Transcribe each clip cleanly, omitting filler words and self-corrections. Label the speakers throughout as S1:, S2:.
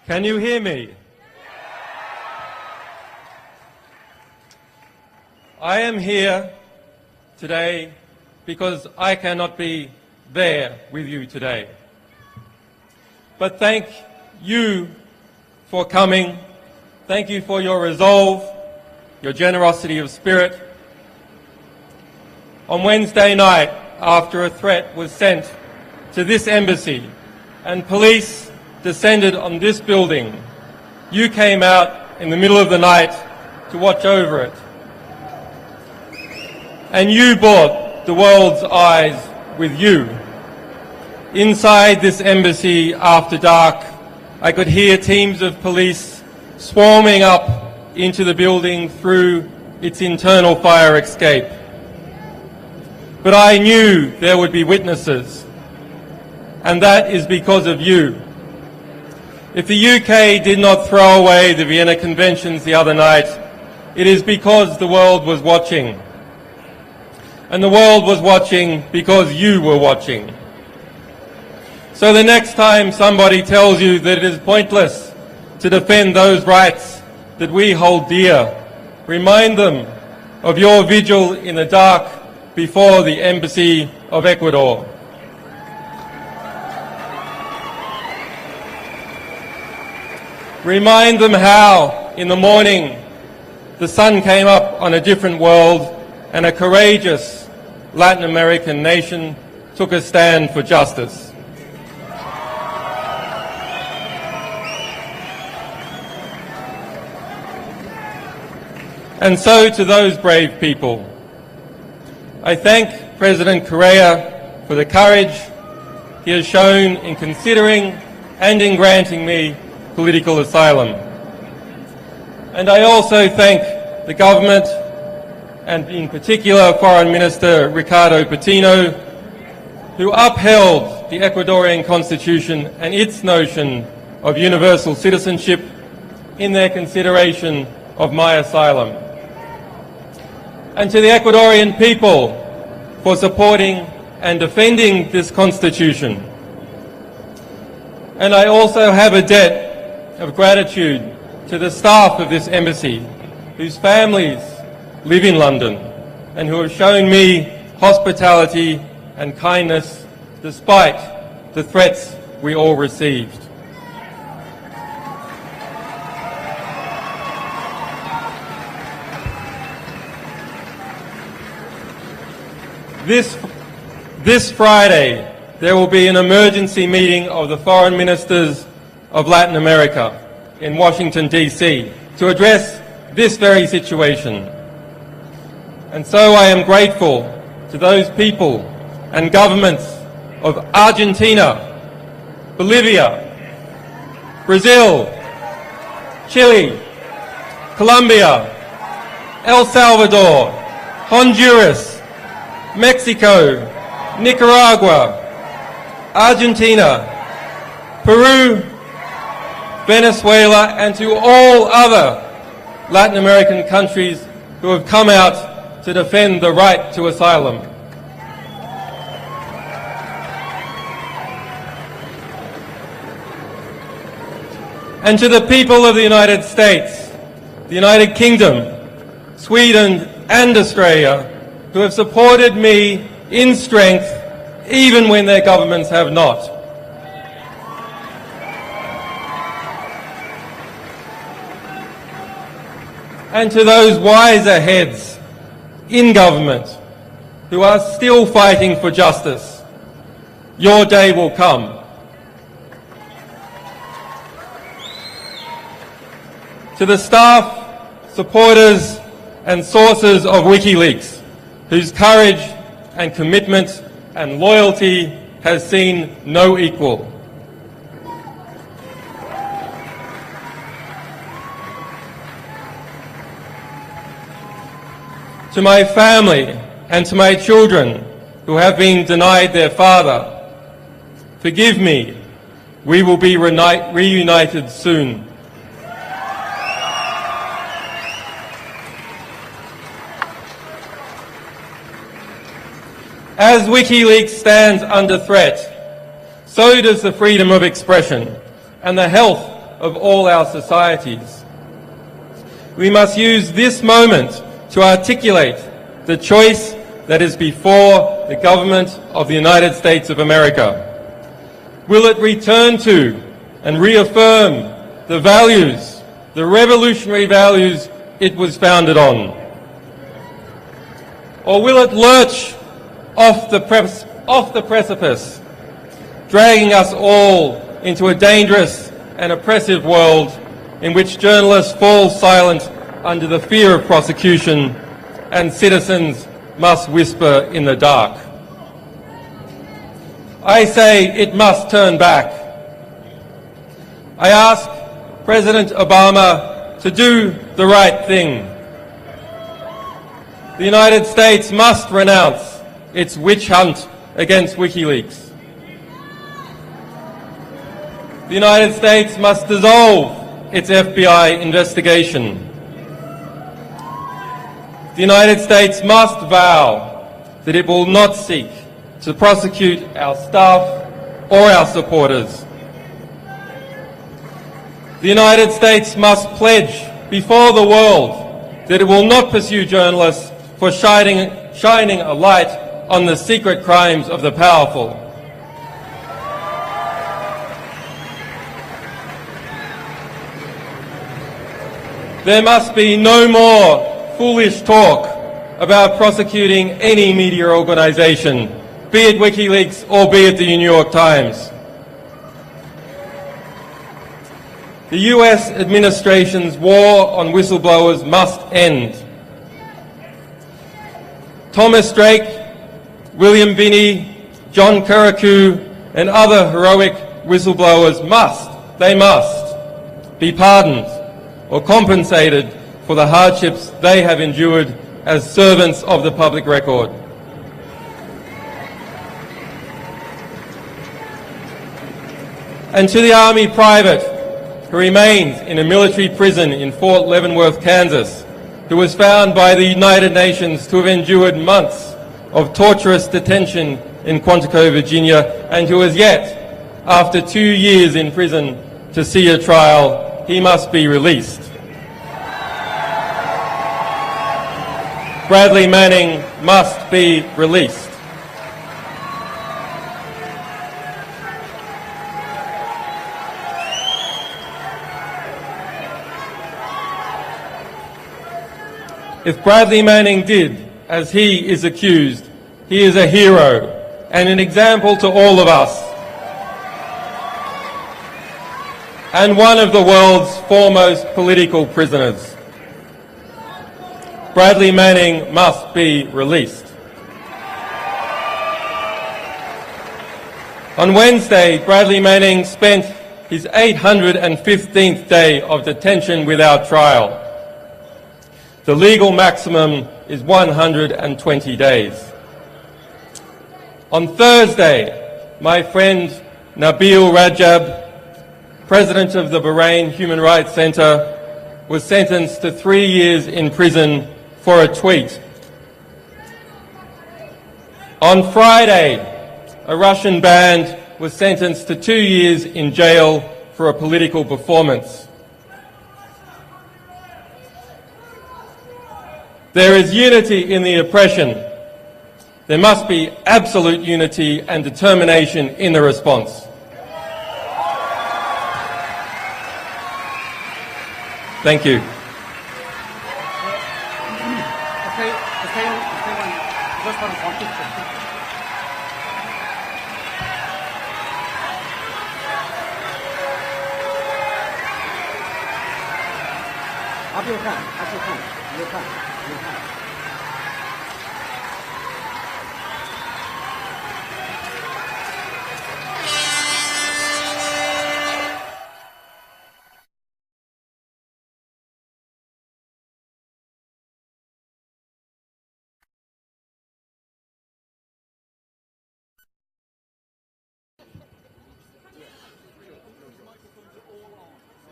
S1: Can you hear me? I am here today because I cannot be there with you today. But thank you for coming. Thank you for your resolve, your generosity of spirit. On Wednesday night, after a threat was sent to this embassy and police descended on this building, you came out in the middle of the night to watch over it. And you brought the world's eyes with you. Inside this embassy after dark, I could hear teams of police swarming up into the building through its internal fire escape. But I knew there would be witnesses, and that is because of you. If the UK did not throw away the Vienna Conventions the other night, it is because the world was watching. And the world was watching because you were watching. So the next time somebody tells you that it is pointless to defend those rights that we hold dear, remind them of your vigil in the dark before the Embassy of Ecuador. Remind them how, in the morning, the sun came up on a different world and a courageous Latin American nation took a stand for justice. And so to those brave people, I thank President Correa for the courage he has shown in considering and in granting me political asylum. And I also thank the government, and in particular Foreign Minister Ricardo Patino, who upheld the Ecuadorian Constitution and its notion of universal citizenship in their consideration of my asylum. And to the Ecuadorian people for supporting and defending this Constitution. And I also have a debt of gratitude to the staff of this embassy, whose families live in London and who have shown me hospitality and kindness despite the threats we all received. This Friday, there will be an emergency meeting of the foreign ministers of Latin America in Washington, D.C. to address this very situation. And so I am grateful to those people and governments of Argentina, Bolivia, Brazil, Chile, Colombia, El Salvador, Honduras, Mexico, Nicaragua, Argentina, Peru, Venezuela, and to all other Latin American countries who have come out to defend the right to asylum. And to the people of the United States, the United Kingdom, Sweden, and Australia, who have supported me in strength, even when their governments have not. And to those wiser heads in government who are still fighting for justice, your day will come. To the staff, supporters, and sources of WikiLeaks, whose courage and commitment and loyalty has seen no equal. To my family and to my children who have been denied their father, forgive me, we will be reunited soon. As WikiLeaks stands under threat, so does the freedom of expression and the health of all our societies. We must use this moment to articulate the choice that is before the government of the United States of America. Will it return to and reaffirm the values, the revolutionary values it was founded on? Or will it lurch off the precipice, dragging us all into a dangerous and oppressive world in which journalists fall silent under the fear of prosecution and citizens must whisper in the dark? I say it must turn back. I ask President Obama to do the right thing. The United States must renounce its witch hunt against WikiLeaks. The United States must dissolve its FBI investigation. The United States must vow that it will not seek to prosecute our staff or our supporters. The United States must pledge before the world that it will not pursue journalists for shining a light on the secret crimes of the powerful. There must be no more foolish talk about prosecuting any media organisation, be it WikiLeaks or be it the New York Times. The US administration's war on whistleblowers must end. Thomas Drake, William Binney, John Kirikou and other heroic whistleblowers must be pardoned or compensated for the hardships they have endured as servants of the public record. And to the Army private who remains in a military prison in Fort Leavenworth, Kansas, who was found by the United Nations to have endured months of torturous detention in Quantico, Virginia, and who has yet, after 2 years in prison, to see a trial, he must be released. Bradley Manning must be released. If Bradley Manning did as he is accused, he is a hero and an example to all of us, and one of the world's foremost political prisoners. Bradley Manning must be released. On Wednesday, Bradley Manning spent his 815th day of detention without trial. The legal maximum is 120 days. On Thursday, my friend Nabil Rajab, president of the Bahrain Human Rights Centre, was sentenced to 3 years in prison for a tweet. On Friday, a Russian band was sentenced to 2 years in jail for a political performance. There is unity in the oppression. There must be absolute unity and determination in the response. Thank you.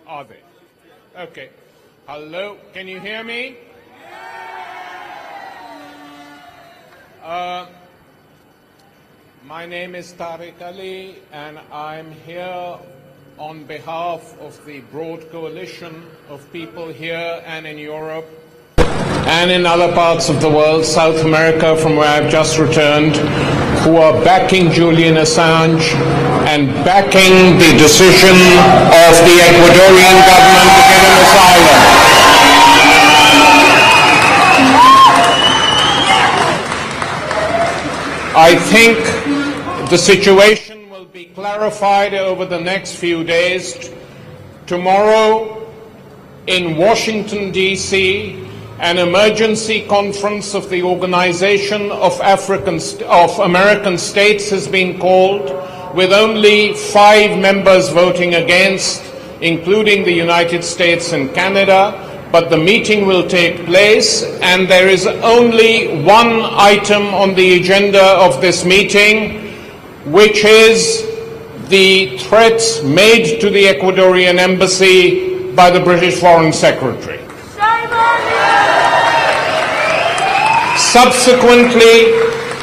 S2: Are they? Okay. Hello, can you hear me? My name is Tariq Ali, and I'm here on behalf of the broad coalition of people here and in Europe and in other parts of the world, South America, from where I've just returned, who are backing Julian Assange and backing the decision of the Ecuadorian government to give him asylum. I think the situation will be clarified over the next few days. Tomorrow in Washington, D.C., an emergency conference of the Organization of American States has been called, with only 5 members voting against, including the United States and Canada. But the meeting will take place, and there is only one item on the agenda of this meeting, which is the threats made to the Ecuadorian embassy by the British Foreign Secretary. Subsequently,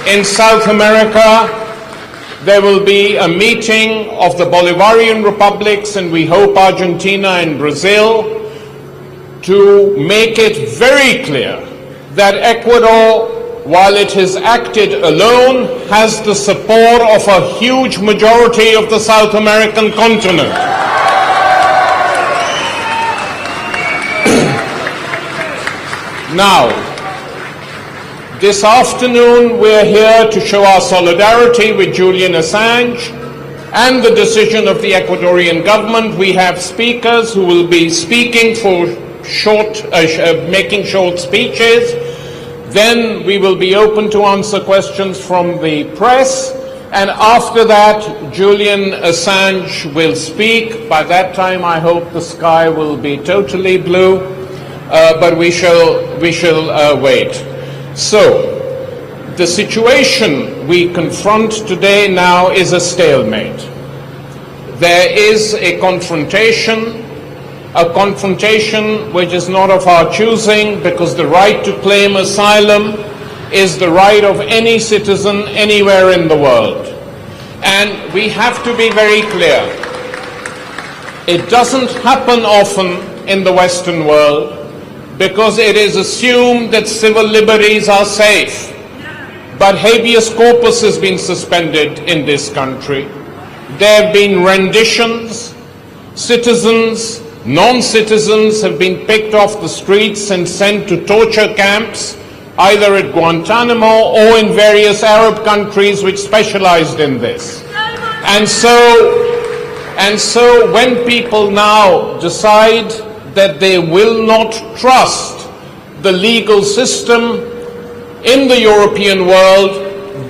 S2: in South America, there will be a meeting of the Bolivarian republics, and we hope Argentina and Brazil, to make it very clear that Ecuador, while it has acted alone, has the support of a huge majority of the South American continent. Now, this afternoon we're here to show our solidarity with Julian Assange and the decision of the Ecuadorian government. We have speakers who will be speaking for making short speeches. Then we will be open to answer questions from the press, and after that Julian Assange will speak. By that time I hope the sky will be totally blue, but we shall wait. So the situation we confront today now is a stalemate. There is a confrontation which is not of our choosing, because the right to claim asylum is the right of any citizen anywhere in the world. And we have to be very clear. It doesn't happen often in the Western world because it is assumed that civil liberties are safe. But habeas corpus has been suspended in this country. There have been renditions. Citizens, non-citizens have been picked off the streets and sent to torture camps, either at Guantanamo or in various Arab countries which specialized in this. And so when people now decide that they will not trust the legal system in the European world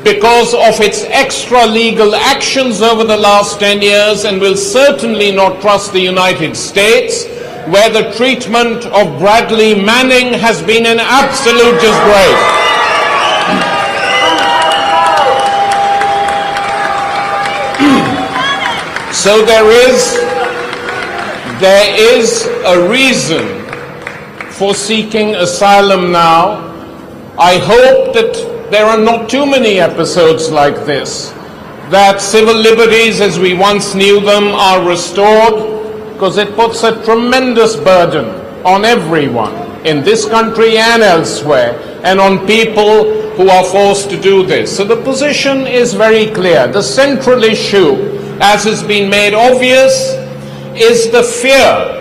S2: because of its extra-legal actions over the last 10 years, and will certainly not trust the United States, where the treatment of Bradley Manning has been an absolute disgrace. So there is a reason for seeking asylum now. I hope that there are not too many episodes like this, that civil liberties as we once knew them are restored, because it puts a tremendous burden on everyone in this country and elsewhere, and on people who are forced to do this. So the position is very clear. The central issue, as has been made obvious, is the fear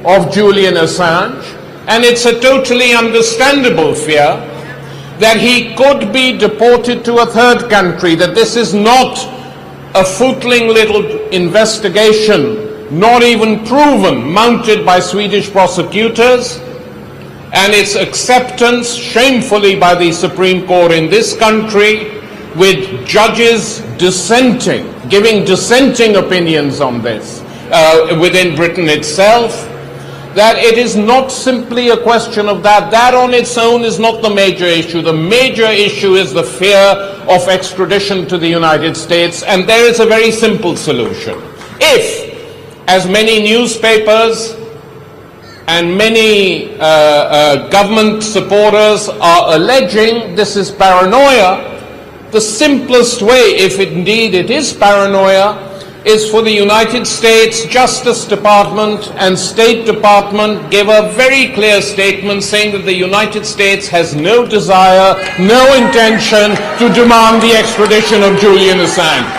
S2: of Julian Assange, and it's a totally understandable fear that he could be deported to a third country, that this is not a footling little investigation, not even proven, mounted by Swedish prosecutors, and its acceptance shamefully by the Supreme Court in this country, with judges dissenting, giving dissenting opinions on this within Britain itself. That it is not simply a question of that. That on its own is not the major issue. The major issue is the fear of extradition to the United States, and there is a very simple solution. If, as many newspapers and many government supporters are alleging, this is paranoia, the simplest way, if indeed it is paranoia, is for the United States Justice Department and State Department give a very clear statement saying that the United States has no desire, no intention to demand the extradition of Julian Assange.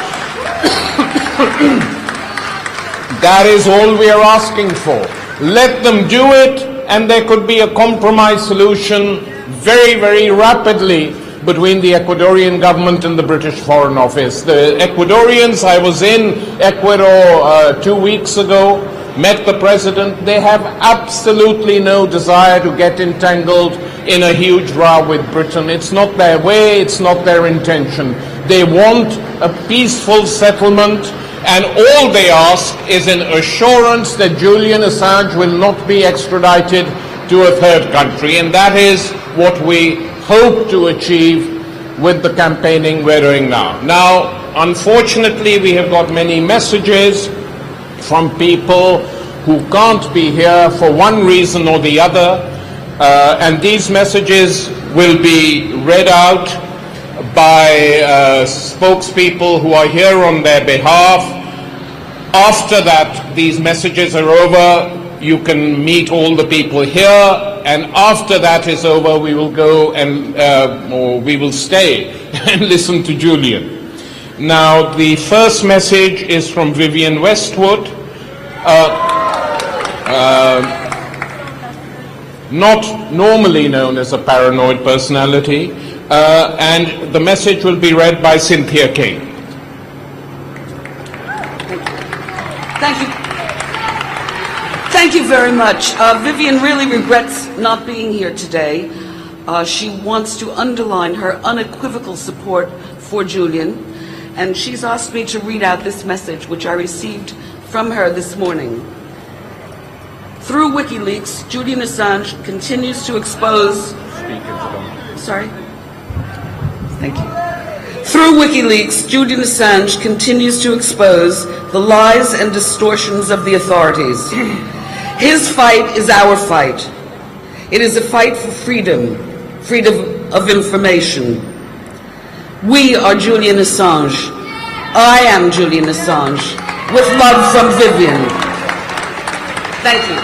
S2: That is all we are asking for. Let them do it, and there could be a compromise solution very, very rapidly between the Ecuadorian government and the British Foreign Office. The Ecuadorians, I was in Ecuador 2 weeks ago, met the president. They have absolutely no desire to get entangled in a huge row with Britain. It's not their way, it's not their intention. They want a peaceful settlement, and all they ask is an assurance that Julian Assange will not be extradited to a third country, and that is what we hope to achieve with the campaigning we're doing now. Now, unfortunately, we have got many messages from people who can't be here for one reason or the other, and these messages will be read out by spokespeople who are here on their behalf. After that, these messages are over, you can meet all the people here, and after that is over, we will go and, or we will stay and listen to Julian. Now, the first message is from Vivian Westwood, not normally known as a paranoid personality, and the message will be read by Cynthia King.
S3: Thank you. Thank you very much. Vivian really regrets not being here today. She wants to underline her unequivocal support for Julian, and she's asked me to read out this message, which I received from her this morning. Through WikiLeaks, Julian Assange continues to expose... Sorry? Thank you. Through WikiLeaks, Julian Assange continues to expose the lies and distortions of the authorities. His fight is our fight. It is a fight for freedom, freedom of information. We are Julian Assange. I am Julian Assange. With love from Vivian. Thank you.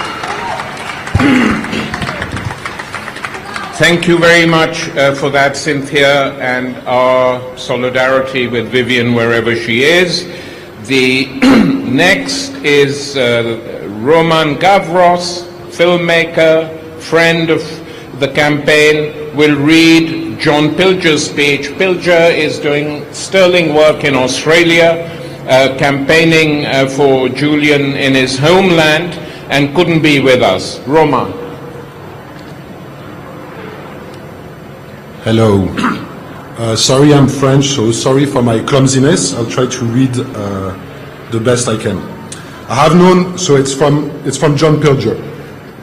S2: Thank you very much for that, Cynthia, and our solidarity with Vivian wherever she is. The next is Roman Gavros, filmmaker, friend of the campaign, will read John Pilger's speech. Pilger is doing sterling work in Australia, campaigning for Julian in his homeland, and couldn't be with us. Roman.
S4: Hello. Sorry, I'm French, so sorry for my clumsiness. I'll try to read the best I can. I have known, so it's from John Pilger.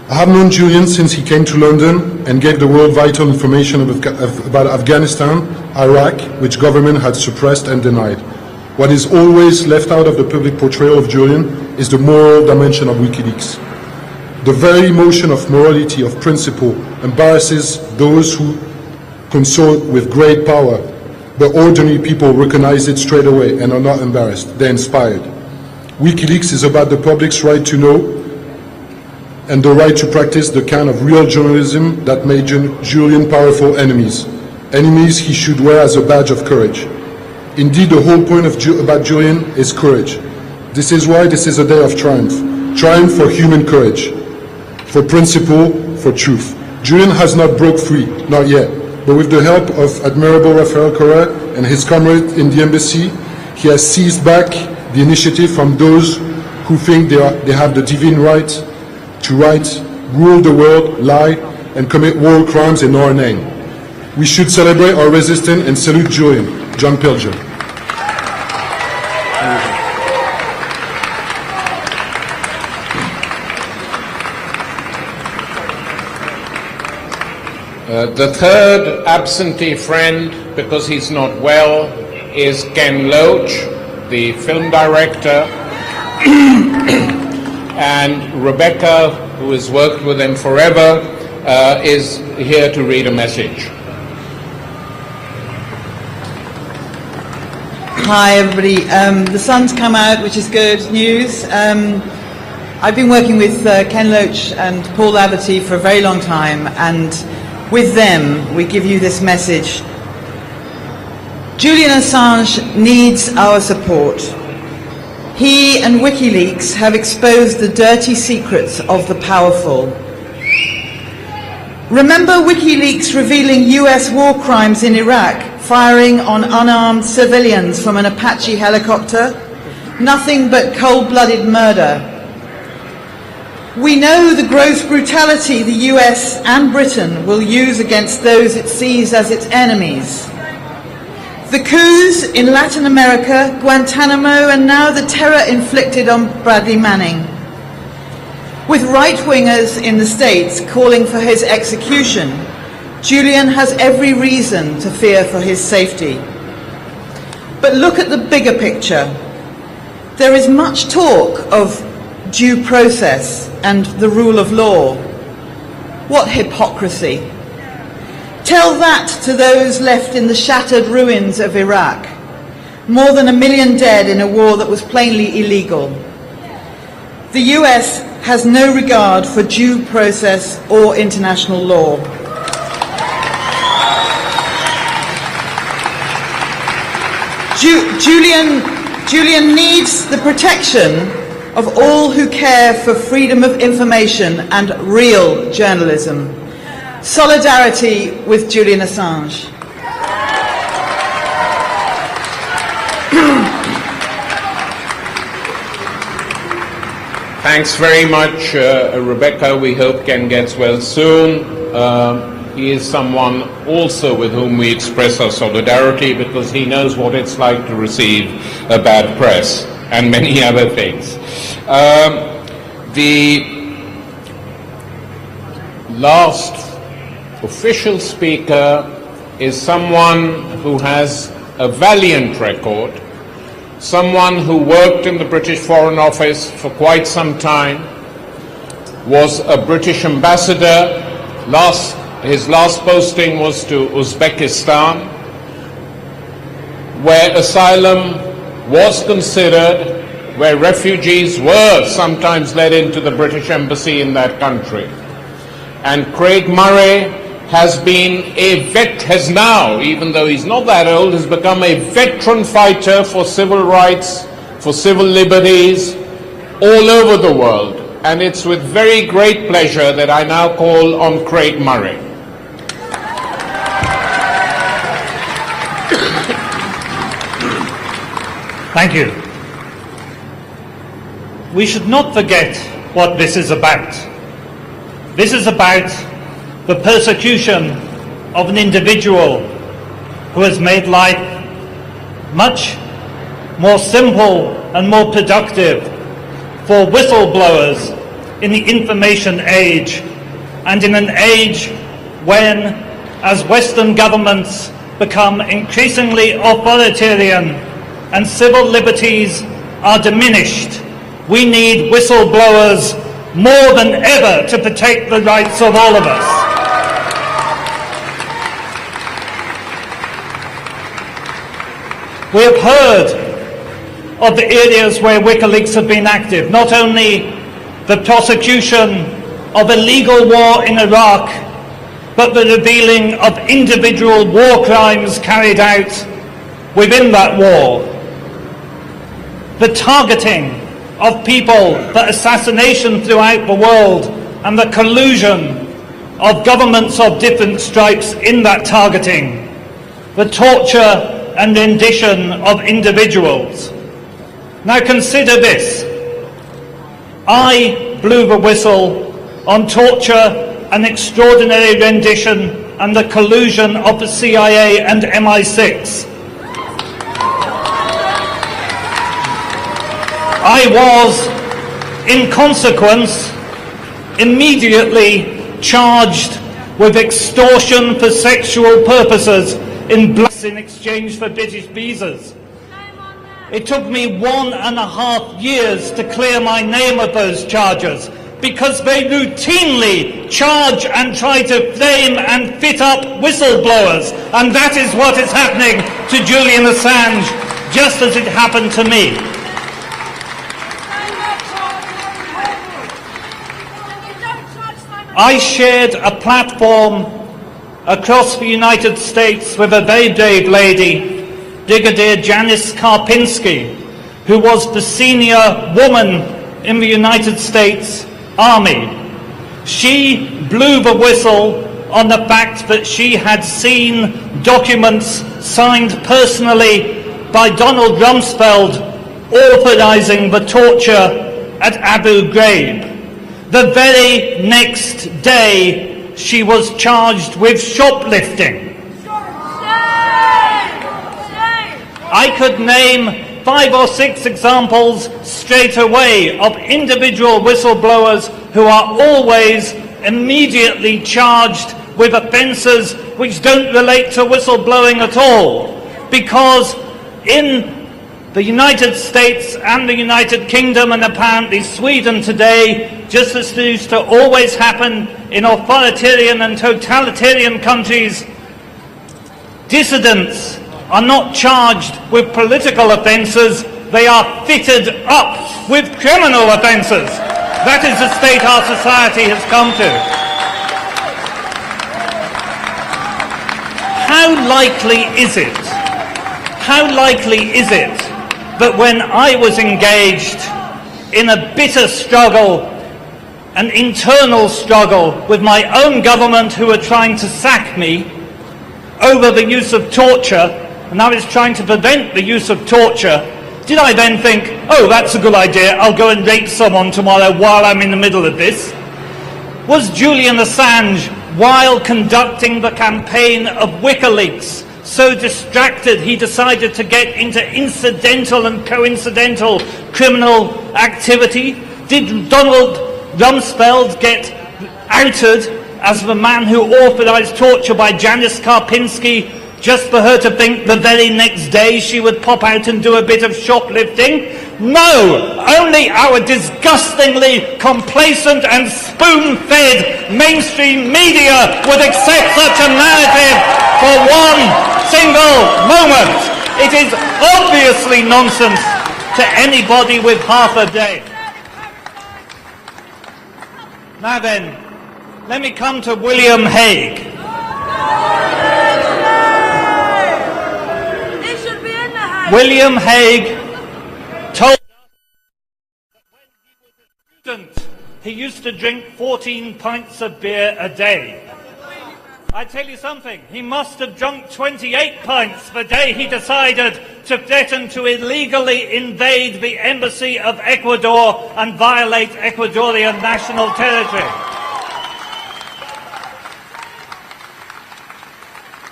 S4: I have known Julian since he came to London and gave the world vital information about Afghanistan, Iraq, which government had suppressed and denied. What is always left out of the public portrayal of Julian is the moral dimension of WikiLeaks. The very notion of morality, of principle, embarrasses those who consort with great power, but ordinary people recognize it straight away and are not embarrassed. They're inspired. WikiLeaks is about the public's right to know and the right to practice the kind of real journalism that made Julian powerful enemies. Enemies he should wear as a badge of courage. Indeed, the whole point about Julian is courage. This is why this is a day of triumph. Triumph for human courage, for principle, for truth. Julian has not broke free, not yet. But with the help of Admiral Rafael Correa and his comrades in the embassy, he has seized back the initiative from those who think they have the divine right to rule the world, lie, and commit war crimes in our name. We should celebrate our resistance and salute Julian. John Pilger.
S2: The third absentee friend, because he's not well, is Ken Loach, the film director, and Rebecca, who has worked with him forever, is here to read a message.
S5: Hi, everybody. The sun's come out, which is good news. I've been working with Ken Loach and Paul Laverty for a very long time, and with them, we give you this message. Julian Assange needs our support. He and WikiLeaks have exposed the dirty secrets of the powerful. Remember WikiLeaks revealing US war crimes in Iraq, firing on unarmed civilians from an Apache helicopter? Nothing but cold-blooded murder. We know the gross brutality the US and Britain will use against those it sees as its enemies. The coups in Latin America, Guantanamo, and now the terror inflicted on Bradley Manning. With right-wingers in the States calling for his execution, Julian has every reason to fear for his safety. But look at the bigger picture. There is much talk of due process and the rule of law. What hypocrisy! Tell that to those left in the shattered ruins of Iraq. More than 1 million dead in a war that was plainly illegal. The US has no regard for due process or international law. Julian needs the protection of all who care for freedom of information and real journalism. Solidarity with Julian Assange.
S2: Thanks very much, Rebecca. We hope Ken gets well soon. He is someone also with whom we express our solidarity because he knows what it's like to receive a bad press and many other things. The last official speaker is someone who has a valiant record, someone who worked in the British Foreign Office for quite some time, was a British ambassador. His last posting was to Uzbekistan, where asylum was considered, where refugees were sometimes led into the British embassy in that country. And Craig Murray has now, even though he's not that old, has become a veteran fighter for civil rights, for civil liberties all over the world. And it's with very great pleasure that I now call on Craig Murray.
S6: Thank you. We should not forget what this is about. This is about the persecution of an individual who has made life much more simple and more productive for whistleblowers in the information age, and in an age when, as Western governments become increasingly authoritarian and civil liberties are diminished, we need whistleblowers more than ever to protect the rights of all of us. We have heard of the areas where WikiLeaks have been active, not only the prosecution of illegal war in Iraq, but the revealing of individual war crimes carried out within that war. The targeting of people for assassination throughout the world, and the collusion of governments of different stripes in that targeting. The torture and rendition of individuals. Now consider this. I blew the whistle on torture and extraordinary rendition and the collusion of the CIA and MI6. I was, in consequence, immediately charged with extortion for sexual purposes in exchange for British visas. It took me 1.5 years to clear my name of those charges, because they routinely charge and try to frame and fit up whistleblowers, and that is what is happening to Julian Assange just as it happened to me. I shared a platform across the United States with a very brave lady, Brigadier Janice Karpinski, who was the senior woman in the United States Army. She blew the whistle on the fact that she had seen documents signed personally by Donald Rumsfeld authorizing the torture at Abu Ghraib. The very next day, she was charged with shoplifting. I could name 5 or 6 examples straight away of individual whistleblowers who are always immediately charged with offences which don't relate to whistleblowing at all, because in the United States and the United Kingdom and apparently Sweden today, just as used to always happen in authoritarian and totalitarian countries, dissidents are not charged with political offences, they are fitted up with criminal offences. That is the state our society has come to. How likely is it that when I was engaged in a bitter struggle, an internal struggle with my own government who were trying to sack me over the use of torture, and I was trying to prevent the use of torture, did I then think, oh, that's a good idea, I'll go and rape someone tomorrow while I'm in the middle of this? Was Julian Assange, while conducting the campaign of WikiLeaks, so distracted he decided to get into incidental and coincidental criminal activity? Did Donald Rumsfeld get outed as the man who authorized torture by Janice Karpinski just for her to think the very next day she would pop out and do a bit of shoplifting? No! Only our disgustingly complacent and spoon-fed mainstream media would accept such a narrative for one single moment. It is obviously nonsense to anybody with half a day. Now then, let me come to William Hague. William Hague told us that when he was a student, he used to drink 14 pints of beer a day. I tell you something, he must have drunk 28 pints the day he decided to threaten to illegally invade the embassy of Ecuador and violate Ecuadorian national territory.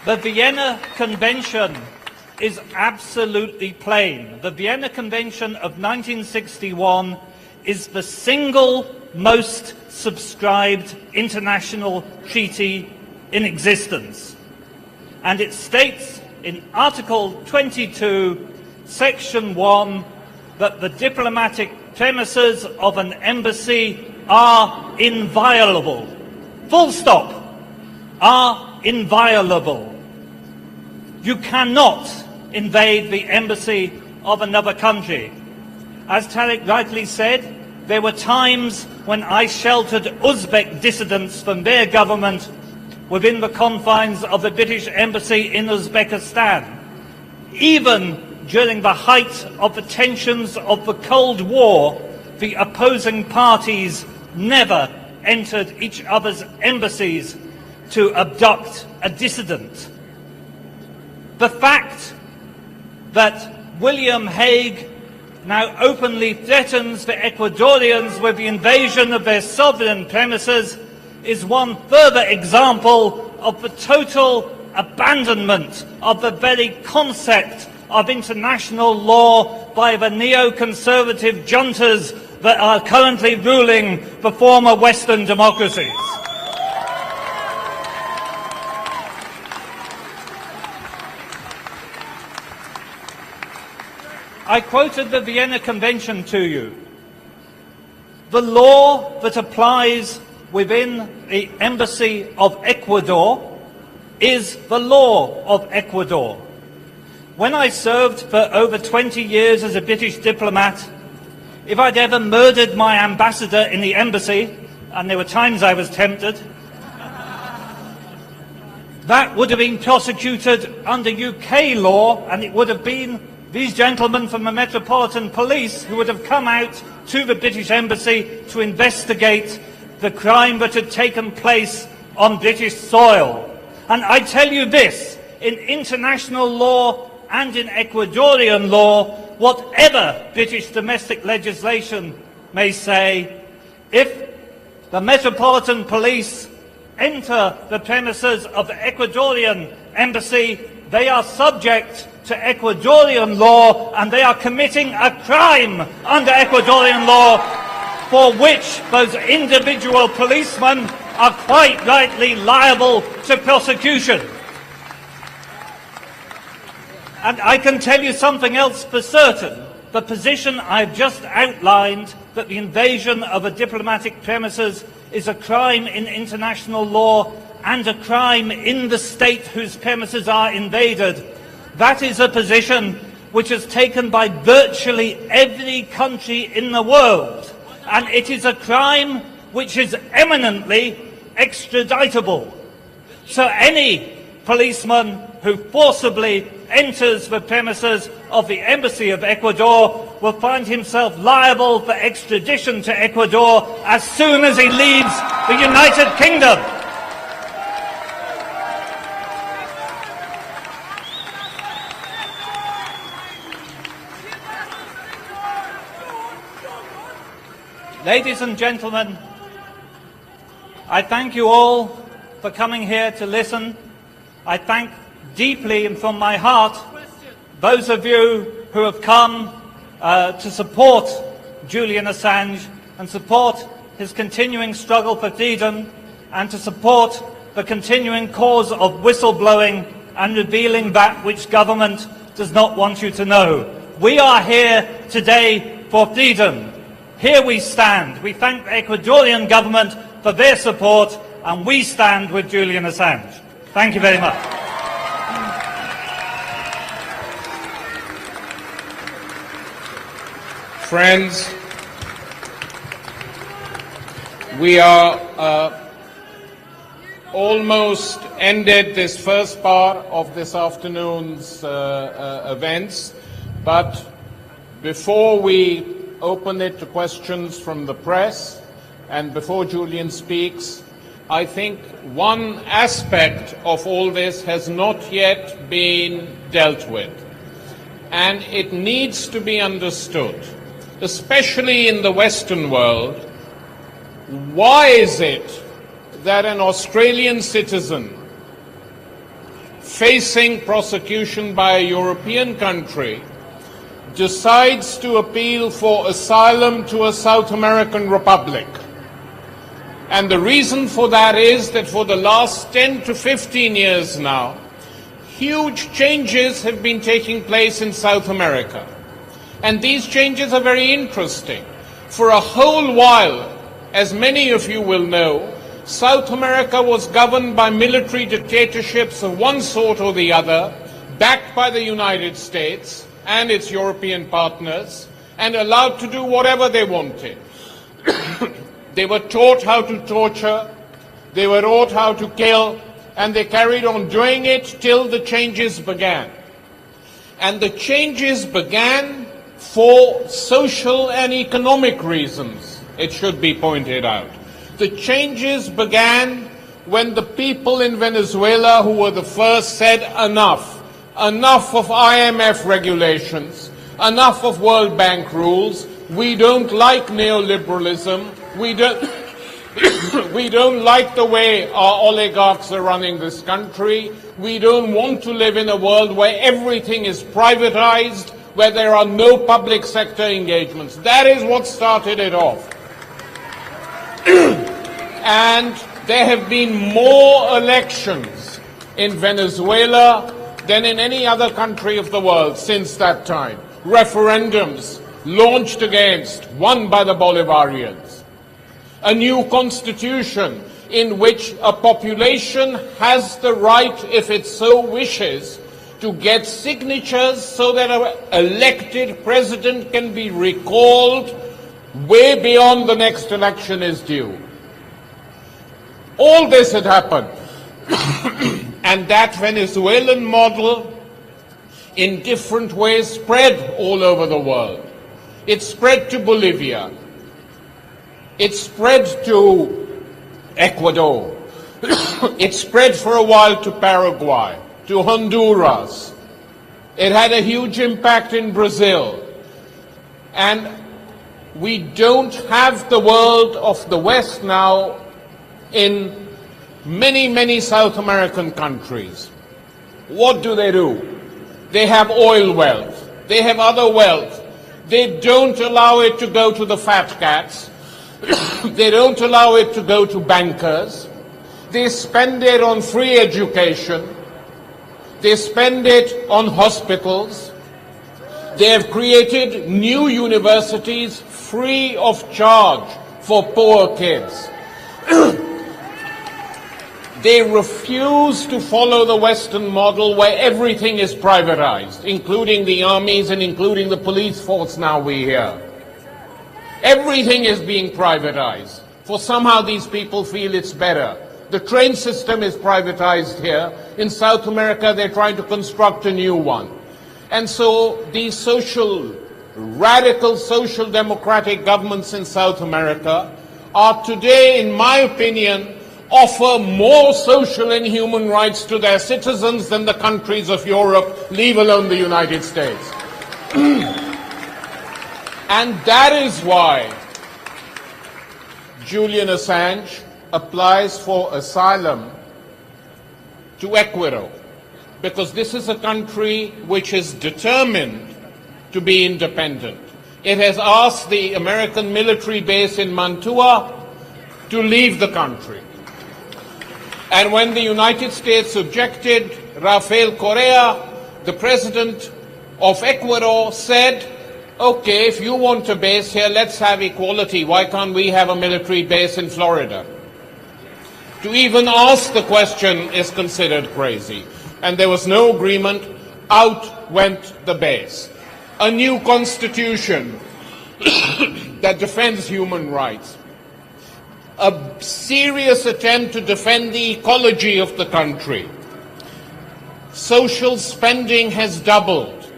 S6: The Vienna Convention is absolutely plain. The Vienna Convention of 1961 is the single most subscribed international treaty in existence. And it states in Article 22, Section 1, that the diplomatic premises of an embassy are inviolable. Full stop. Are inviolable. You cannot invade the embassy of another country. As Tariq rightly said, there were times when I sheltered Uzbek dissidents from their government within the confines of the British Embassy in Uzbekistan. Even during the height of the tensions of the Cold War, the opposing parties never entered each other's embassies to abduct a dissident. The fact that William Hague now openly threatens the Ecuadorians with the invasion of their sovereign premises is one further example of the total abandonment of the very concept of international law by the neoconservative juntas that are currently ruling the former Western democracies. I quoted the Vienna Convention to you. The law that applies within the Embassy of Ecuador is the law of Ecuador. when I served for over 20 years as a British diplomat, if I'd ever murdered my ambassador in the embassy, and there were times I was tempted, that would have been prosecuted under UK law, and it would have been these gentlemen from the Metropolitan Police who would have come out to the British Embassy to investigate the crime that had taken place on British soil. And I tell you this, in international law and in Ecuadorian law, whatever British domestic legislation may say, if the Metropolitan Police enter the premises of the Ecuadorian embassy, they are subject to Ecuadorian law, and they are committing a crime under Ecuadorian law for which those individual policemen are quite rightly liable to prosecution. And I can tell you something else for certain. The position I've just outlined, that the invasion of a diplomatic premises is a crime in international law and a crime in the state whose premises are invaded, that is a position which is taken by virtually every country in the world. And it is a crime which is eminently extraditable. So any policeman who forcibly enters the premises of the Embassy of Ecuador will find himself liable for extradition to Ecuador as soon as he leaves the United Kingdom. Ladies and gentlemen, I thank you all for coming here to listen. I thank deeply and from my heart those of you who have come to support Julian Assange and support his continuing struggle for freedom and to support the continuing cause of whistleblowing and revealing that which government does not want you to know. We are here today for freedom. Here we stand. We thank the Ecuadorian government for their support, and we stand with Julian Assange. Thank you very much.
S2: Friends, we are almost ended this first part of this afternoon's events, but before we open it to questions from the press and before Julian speaks, I think one aspect of all this has not yet been dealt with, and it needs to be understood, especially in the Western world. Why is it that an Australian citizen facing prosecution by a European country decides to appeal for asylum to a South American republic? And the reason for that is that for the last 10 to 15 years now, huge changes have been taking place in South America. And these changes are very interesting. For a whole while, as many of you will know, South America was governed by military dictatorships of one sort or the other, backed by the United States and its European partners, and allowed to do whatever they wanted. They were taught how to torture, they were taught how to kill, and they carried on doing it till the changes began. And the changes began for social and economic reasons, it should be pointed out. The changes began when the people in Venezuela, who were the first, said enough. Enough of IMF regulations, enough of World Bank rules. We don't like neoliberalism. We don't like the way our oligarchs are running this country. We don't want to live in a world where everything is privatized, where there are no public sector engagements. That is what started it off. And there have been more elections in Venezuela than in any other country of the world since that time. Referendums launched against, won by the Bolivarians. A new constitution in which a population has the right, if it so wishes, to get signatures so that an elected president can be recalled way beyond the next election is due. All this had happened. And that Venezuelan model in different ways spread all over the world. It spread to Bolivia. It spread to Ecuador. It spread for a while to Paraguay, to Honduras. It had a huge impact in Brazil. And we don't have the world of the West now in many, many South American countries. What do? They have oil wealth. They have other wealth. They don't allow it to go to the fat cats. They don't allow it to go to bankers. They spend it on free education. They spend it on hospitals. They have created new universities free of charge for poor kids. They refuse to follow the Western model where everything is privatized, including the armies and including the police force now we hear. Everything is being privatized, for somehow these people feel it's better. The train system is privatized here. In South America, they're trying to construct a new one. And so these radical social democratic governments in South America are today, in my opinion, offer more social and human rights to their citizens than the countries of Europe, leave alone the United States. And that is why Julian Assange applies for asylum to Ecuador, because this is a country which is determined to be independent. It has asked the American military base in Mantua to leave the country. And when the United States objected, Rafael Correa, the president of Ecuador, said, okay, if you want a base here, let's have equality. Why can't we have a military base in Florida? To even ask the question is considered crazy. And there was no agreement. Out went the base. A new constitution that defends human rights. A serious attempt to defend the ecology of the country. Social spending has doubled.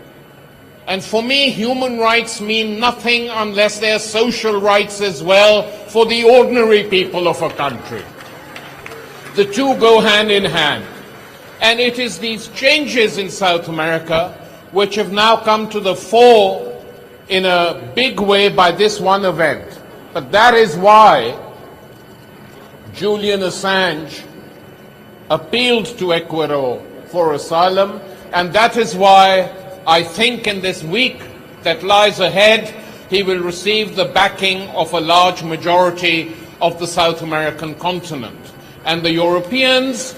S2: And for me, human rights mean nothing unless there are social rights as well for the ordinary people of a country. The two go hand in hand. And it is these changes in South America which have now come to the fore in a big way by this one event. But that is why Julian Assange appealed to Ecuador for asylum, and that is why I think in this week that lies ahead, he will receive the backing of a large majority of the South American continent. And the Europeans,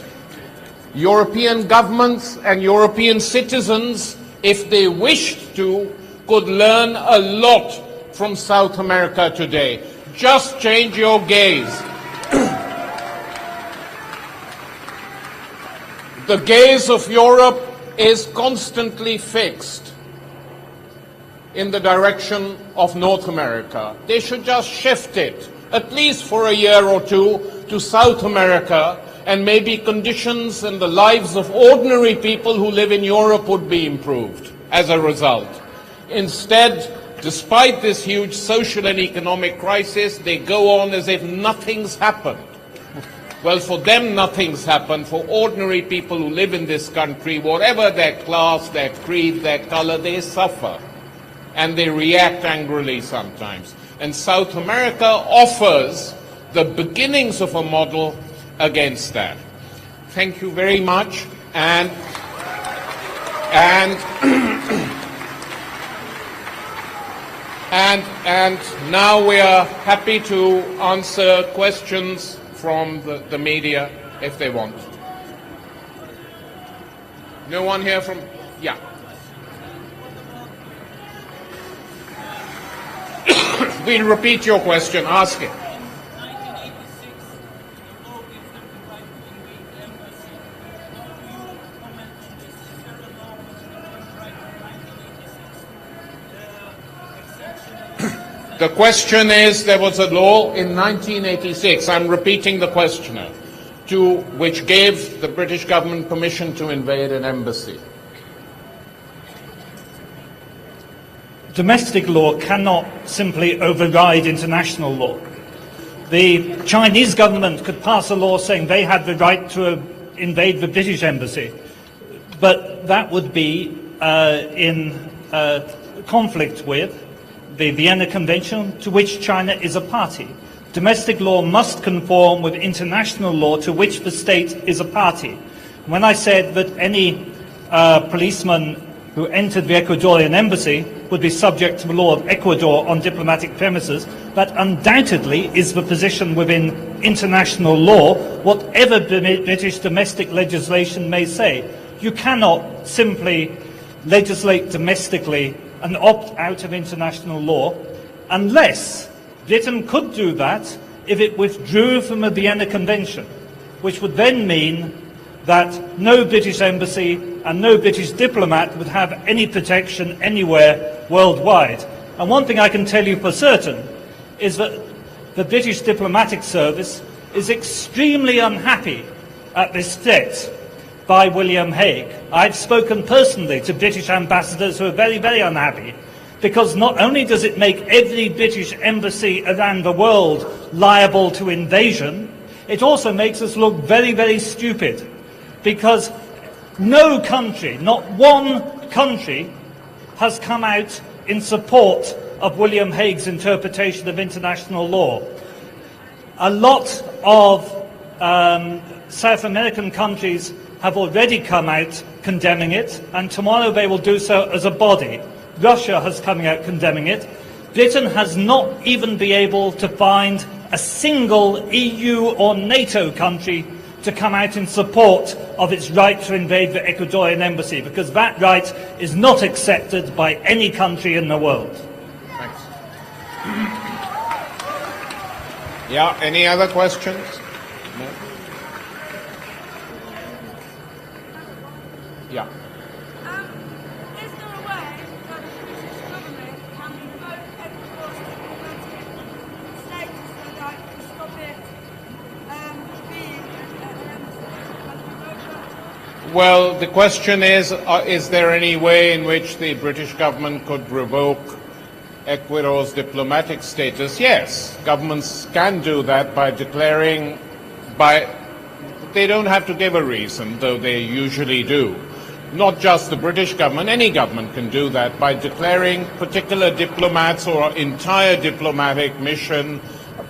S2: European governments and European citizens, if they wished to, could learn a lot from South America today. Just change your gaze. The gaze of Europe is constantly fixed in the direction of North America. They should just shift it, at least for a year or two, to South America, and maybe conditions and the lives of ordinary people who live in Europe would be improved as a result. Instead, despite this huge social and economic crisis, they go on as if nothing's happened. Well, for them, nothing's happened. For ordinary people who live in this country, whatever their class, their creed, their color, they suffer. And they react angrily sometimes. And South America offers the beginnings of a model against that. Thank you very much. And now we are happy to answer questions from the media, if they want. No one here from... Yeah. We'll repeat your question. Ask it. The question is, there was a law in 1986, I'm repeating the questioner, which gave the British government permission to invade an embassy.
S6: Domestic law cannot simply override international law. The Chinese government could pass a law saying they had the right to invade the British embassy, but that would be in conflict with the Vienna Convention, to which China is a party. Domestic law must conform with international law to which the state is a party. When I said that any policeman who entered the Ecuadorian embassy would be subject to the law of Ecuador on diplomatic premises, that undoubtedly is the position within international law, whatever British domestic legislation may say. You cannot simply legislate domestically and opt out of international law unless Britain could do that if it withdrew from the Vienna Convention, which would then mean that no British embassy and no British diplomat would have any protection anywhere worldwide. And one thing I can tell you for certain is that the British diplomatic service is extremely unhappy at this threat by William Hague. I've spoken personally to British ambassadors who are very, very unhappy, because not only does it make every British embassy around the world liable to invasion, it also makes us look very, very stupid, because no country, not one country, has come out in support of William Hague's interpretation of international law. A lot of South American countries have already come out condemning it, and tomorrow they will do so as a body. Russia has come out condemning it. Britain has not even been able to find a single EU or NATO country to come out in support of its right to invade the Ecuadorian embassy, because that right is not accepted by any country in the world.
S2: Thanks. Yeah, any other questions? No? Yeah.
S7: Is there a way that the British government can revoke Ecuador's diplomatic status so that to stop it being
S2: Well, the question is there any way in which the British government could revoke Ecuador's diplomatic status? Yes, governments can do that by declaring, they don't have to give a reason, though they usually do. Not just the British government, any government can do that by declaring particular diplomats or entire diplomatic mission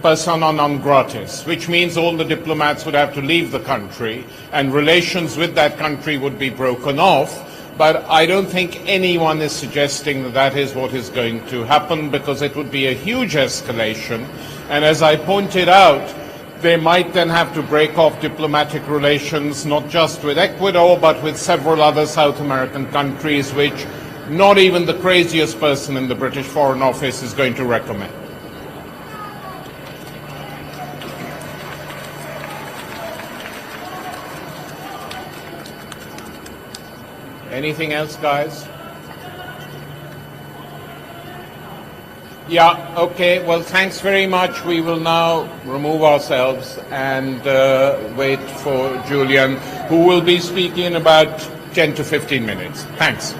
S2: persona non gratis, which means all the diplomats would have to leave the country and relations with that country would be broken off. But I don't think anyone is suggesting that that is what is going to happen, because it would be a huge escalation. And as I pointed out, they might then have to break off diplomatic relations not just with Ecuador but with several other South American countries, which not even the craziest person in the British Foreign Office is going to recommend. Anything else, guys? Yeah, okay. Well, thanks very much. We will now remove ourselves and wait for Julian, who will be speaking in about 10 to 15 minutes. Thanks.